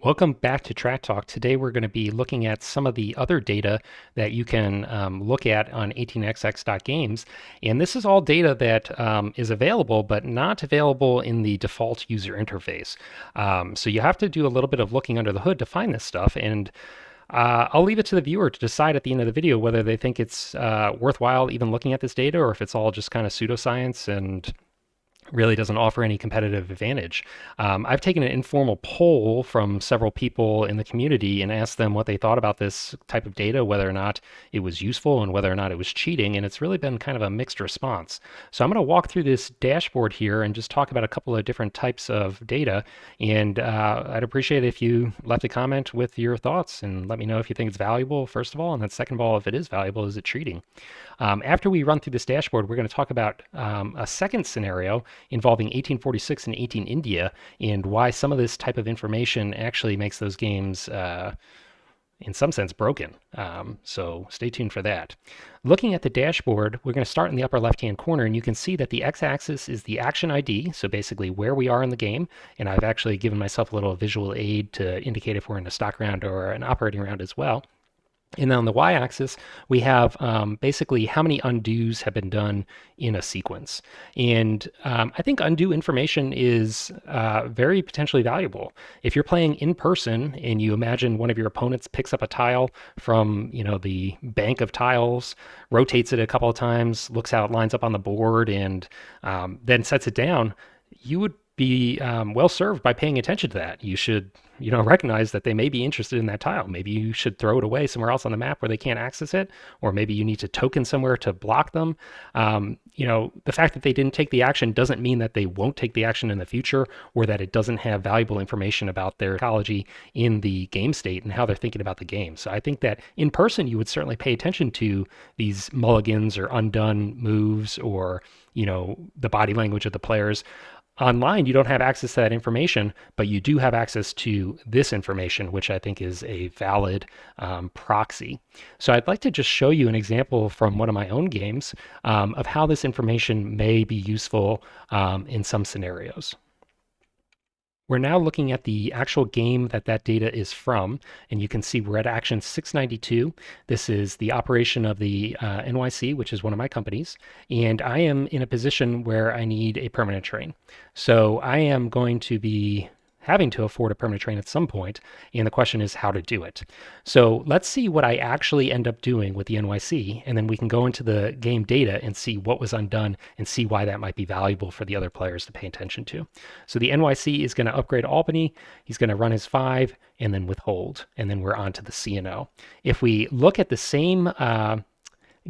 Welcome back to Track Talk. Today we're going to be looking at some of the other data that you can look at on 18xx.games. And this is all data that is available, but not available in the default user interface. So you have to do a little bit of looking under the hood to find this stuff. And I'll leave it to the viewer to decide at the end of the video whether they think it's worthwhile even looking at this data or if it's all just kind of pseudoscience and really doesn't offer any competitive advantage. I've taken an informal poll from several people in the community and asked them what they thought about this type of data, whether or not it was useful and whether or not it was cheating, and it's really been kind of a mixed response. So I'm going to walk through this dashboard here and just talk about a couple of different types of data, and I'd appreciate it if you left a comment with your thoughts and let me know if you think it's valuable, first of all, and then second of all, if it is valuable, is it cheating? After we run through this dashboard, we're going to talk about a second scenario involving 1846 and 18 India and why some of this type of information actually makes those games, in some sense, broken. So stay tuned for that. Looking at the dashboard, we're going to start in the upper left-hand corner, and you can see that the x-axis is the action ID, so basically where we are in the game, and I've actually given myself a little visual aid to indicate if we're in a stock round or an operating round as well. And then on the y-axis, we have basically how many undos have been done in a sequence. And I think undo information is very potentially valuable. If you're playing in person and you imagine one of your opponents picks up a tile from, the bank of tiles, rotates it a couple of times, looks how it lines up on the board, and then sets it down, you would be well served by paying attention to that. You should, recognize that they may be interested in that tile. Maybe you should throw it away somewhere else on the map where they can't access it, or maybe you need to token somewhere to block them. The fact that they didn't take the action doesn't mean that they won't take the action in the future, or that it doesn't have valuable information about their psychology in the game state and how they're thinking about the game. So I think that in person, you would certainly pay attention to these mulligans or undone moves, or, the body language of the players. Online, you don't have access to that information, but you do have access to this information, which I think is a valid proxy. So I'd like to just show you an example from one of my own games of how this information may be useful in some scenarios. We're now looking at the actual game that data is from, and you can see we're at action 692. This is the operation of the NYC, which is one of my companies, and I am in a position where I need a permanent train. So I am going to be having to afford a permanent train at some point, and the question is how to do it. So let's see what I actually end up doing with the NYC, and then we can go into the game data and see what was undone and see why that might be valuable for the other players to pay attention to. So the NYC is going to upgrade Albany, he's going to run his 5, and then withhold, and then we're on to the CNO. If we look at the same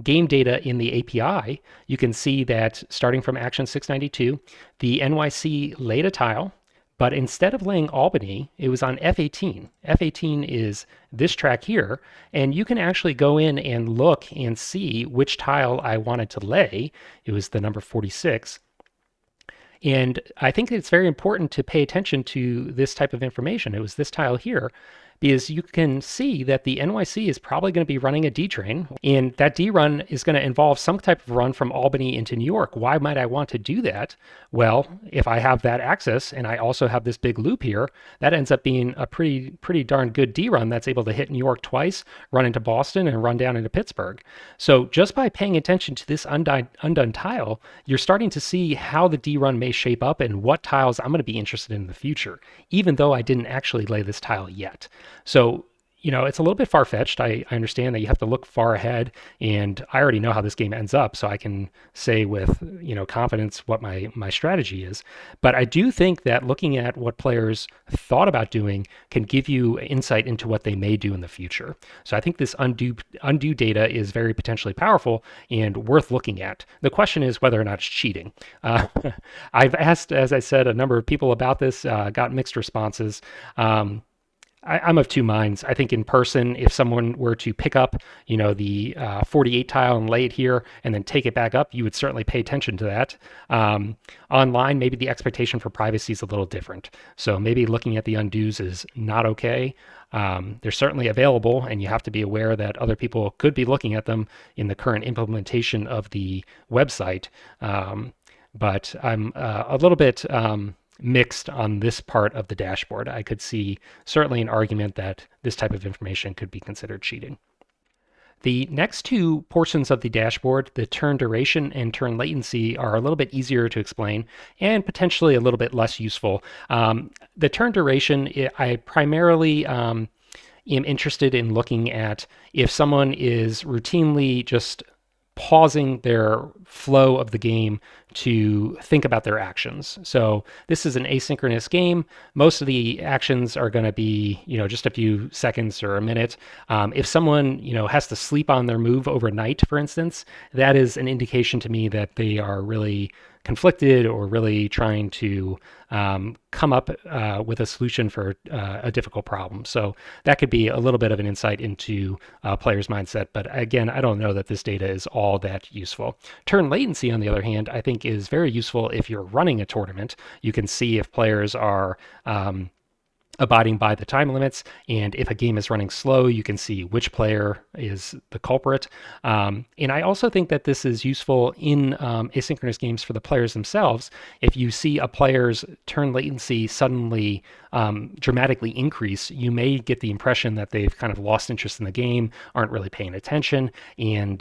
game data in the API, you can see that starting from action 692, the NYC laid a tile, but instead of laying Albany, it was on F18. F18 is this track here, and you can actually go in and look and see which tile I wanted to lay. It was the number 46. And I think it's very important to pay attention to this type of information. It was this tile here, because you can see that the NYC is probably going to be running a D train, and that D run is going to involve some type of run from Albany into New York. Why might I want to do that? Well, if I have that access and I also have this big loop here, that ends up being a pretty darn good D run that's able to hit New York twice, run into Boston, and run down into Pittsburgh. So just by paying attention to this undone tile, you're starting to see how the D run may shape up and what tiles I'm going to be interested in the future, even though I didn't actually lay this tile yet. So, it's a little bit far-fetched. I understand that you have to look far ahead, and I already know how this game ends up, so I can say with, confidence what my strategy is. But I do think that looking at what players thought about doing can give you insight into what they may do in the future. So I think this undo data is very potentially powerful and worth looking at. The question is whether or not it's cheating. I've asked, as I said, a number of people about this, got mixed responses. I'm of two minds. I think in person, if someone were to pick up, the 48 tile and lay it here and then take it back up, you would certainly pay attention to that. Online, maybe the expectation for privacy is a little different. So maybe looking at the undos is not okay. They're certainly available, and you have to be aware that other people could be looking at them in the current implementation of the website. But I'm a little bit mixed on this part of the dashboard. I could see certainly an argument that this type of information could be considered cheating. The next two portions of the dashboard, the turn duration and turn latency, are a little bit easier to explain and potentially a little bit less useful. The turn duration, I primarily am interested in looking at if someone is routinely just pausing their flow of the game to think about their actions. So this is an asynchronous game. Most of the actions are going to be, just a few seconds or a minute. If someone, has to sleep on their move overnight, for instance, that is an indication to me that they are really conflicted or really trying to come up with a solution for a difficult problem. So that could be a little bit of an insight into a player's mindset. But again, I don't know that this data is all that useful. Turn latency, on the other hand, I think is very useful if you're running a tournament. You can see if players are abiding by the time limits. And if a game is running slow, you can see which player is the culprit. And I also think that this is useful in asynchronous games for the players themselves. If you see a player's turn latency suddenly dramatically increase, you may get the impression that they've kind of lost interest in the game, aren't really paying attention, and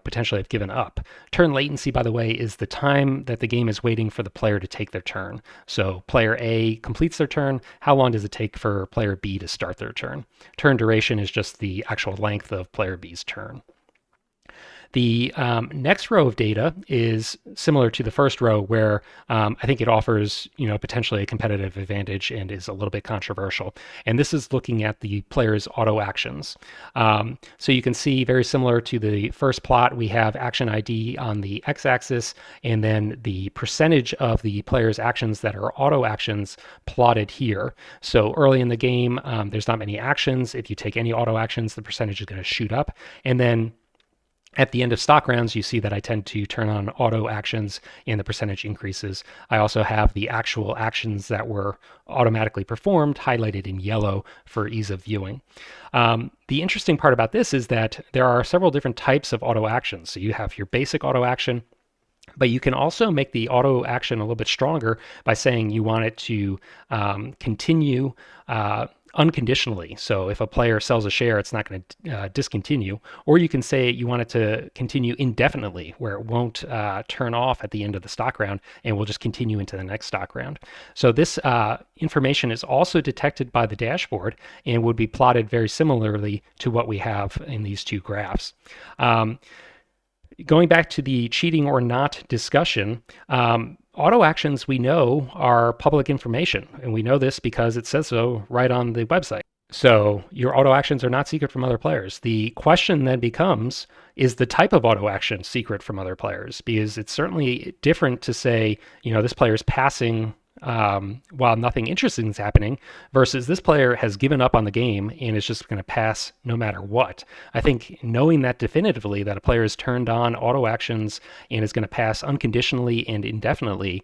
potentially have given up. Turn latency, by the way, is the time that the game is waiting for the player to take their turn. So player A completes their turn. How long does it take for player B to start their turn? Turn duration is just the actual length of player B's turn. The next row of data is similar to the first row, where I think it offers, potentially a competitive advantage and is a little bit controversial. And this is looking at the player's auto actions. So you can see, very similar to the first plot, we have action ID on the x-axis, and then the percentage of the player's actions that are auto actions plotted here. So early in the game, there's not many actions. If you take any auto actions, the percentage is going to shoot up. And then at the end of stock rounds, you see that I tend to turn on auto actions and the percentage increases. I also have the actual actions that were automatically performed highlighted in yellow for ease of viewing. The interesting part about this is that there are several different types of auto actions. So you have your basic auto action, but you can also make the auto action a little bit stronger by saying you want it to continue unconditionally. So if a player sells a share, it's not going to discontinue. Or you can say you want it to continue indefinitely, where it won't turn off at the end of the stock round and will just continue into the next stock round. So this information is also detected by the dashboard and would be plotted very similarly to what we have in these two graphs. Going back to the cheating or not discussion, auto actions, we know, are public information, and we know this because it says so right on the website. So your auto actions are not secret from other players. The question then becomes, is the type of auto action secret from other players? Because it's certainly different to say, this player is passing while nothing interesting is happening, versus this player has given up on the game and is just going to pass no matter what. I think knowing that definitively, that a player has turned on auto actions and is going to pass unconditionally and indefinitely,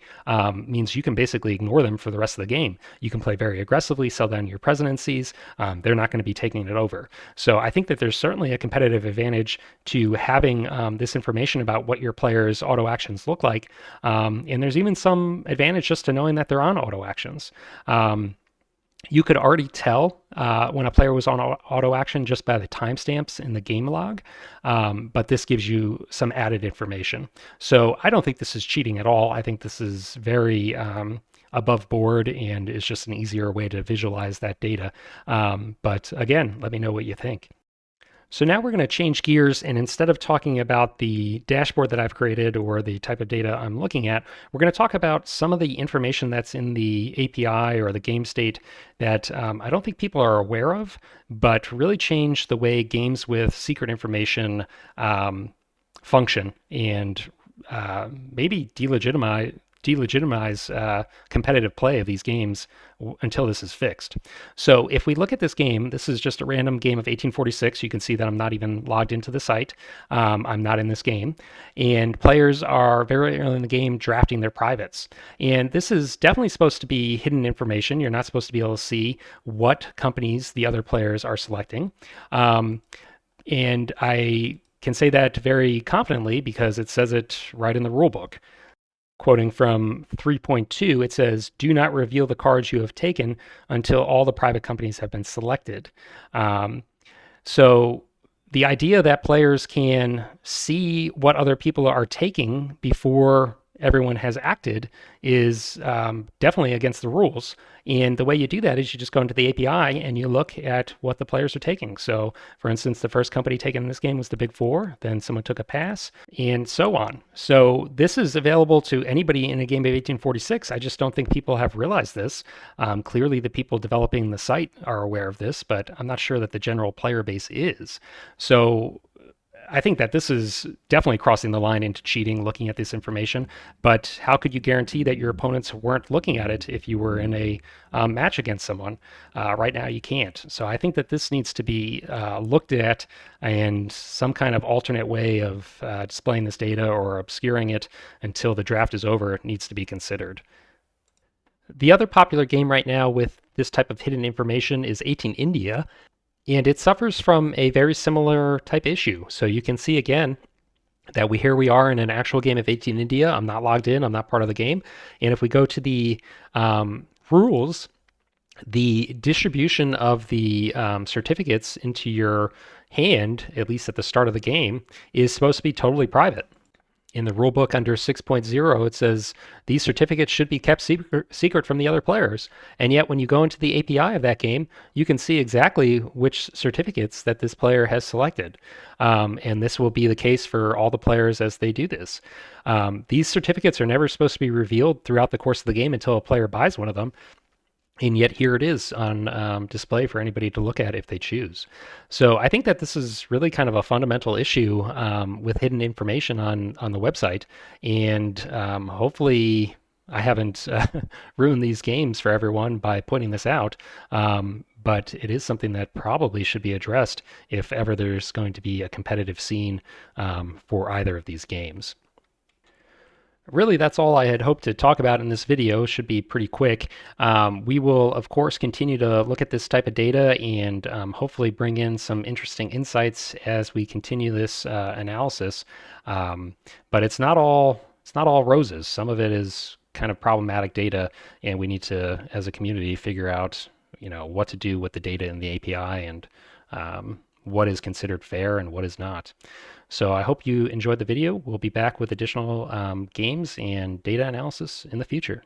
means you can basically ignore them for the rest of the game. You can play very aggressively, sell down your presidencies. They're not going to be taking it over. So I think that there's certainly a competitive advantage to having this information about what your players' auto actions look like. And there's even some advantage just to knowing that they're on auto actions. You could already tell when a player was on auto action just by the timestamps in the game log, but this gives you some added information. So I don't think this is cheating at all. I think this is very above board and is just an easier way to visualize that data. But again, let me know what you think. So now we're going to change gears, and instead of talking about the dashboard that I've created or the type of data I'm looking at, we're going to talk about some of the information that's in the API or the game state that I don't think people are aware of, but really change the way games with secret information function and maybe delegitimize competitive play of these games until this is fixed. So if we look at this game, this is just a random game of 1846. You can see that I'm not even logged into the site. I'm not in this game. And players are very early in the game drafting their privates. And this is definitely supposed to be hidden information. You're not supposed to be able to see what companies the other players are selecting. And I can say that very confidently because it says it right in the rule book. Quoting from 3.2, it says, "Do not reveal the cards you have taken until all the private companies have been selected." Um, so the idea that players can see what other people are taking before everyone has acted is definitely against the rules. And the way you do that is you just go into the API and you look at what the players are taking. So, for instance, the first company taken in this game was the Big Four, then someone took a pass, and so on. So, this is available to anybody in a game of 1846. I just don't think people have realized this. Clearly, the people developing the site are aware of this, but I'm not sure that the general player base is. So, I think that this is definitely crossing the line into cheating, looking at this information. But how could you guarantee that your opponents weren't looking at it if you were in a match against someone? Right now, you can't. So I think that this needs to be looked at, and some kind of alternate way of displaying this data or obscuring it until the draft is over needs to be considered. The other popular game right now with this type of hidden information is 18 India, and it suffers from a very similar type issue. So you can see again that here we are in an actual game of 18 India. I'm not logged in, I'm not part of the game. And if we go to the rules, the distribution of the certificates into your hand, at least at the start of the game, is supposed to be totally private. In the rulebook under 6.0, it says these certificates should be kept secret from the other players. And yet, when you go into the API of that game, you can see exactly which certificates that this player has selected. And this will be the case for all the players as they do this. These certificates are never supposed to be revealed throughout the course of the game until a player buys one of them. And yet here it is on display for anybody to look at if they choose. So I think that this is really kind of a fundamental issue with hidden information on the website, and hopefully I haven't ruined these games for everyone by pointing this out. But it is something that probably should be addressed if ever there's going to be a competitive scene for either of these games. Really, that's all I had hoped to talk about in this video. It should be pretty quick. We will, of course, continue to look at this type of data and hopefully bring in some interesting insights as we continue this analysis. But it's not all roses. Some of it is kind of problematic data, and we need to, as a community, figure out, what to do with the data in the API and what is considered fair and what is not. So I hope you enjoyed the video. We'll be back with additional games and data analysis in the future.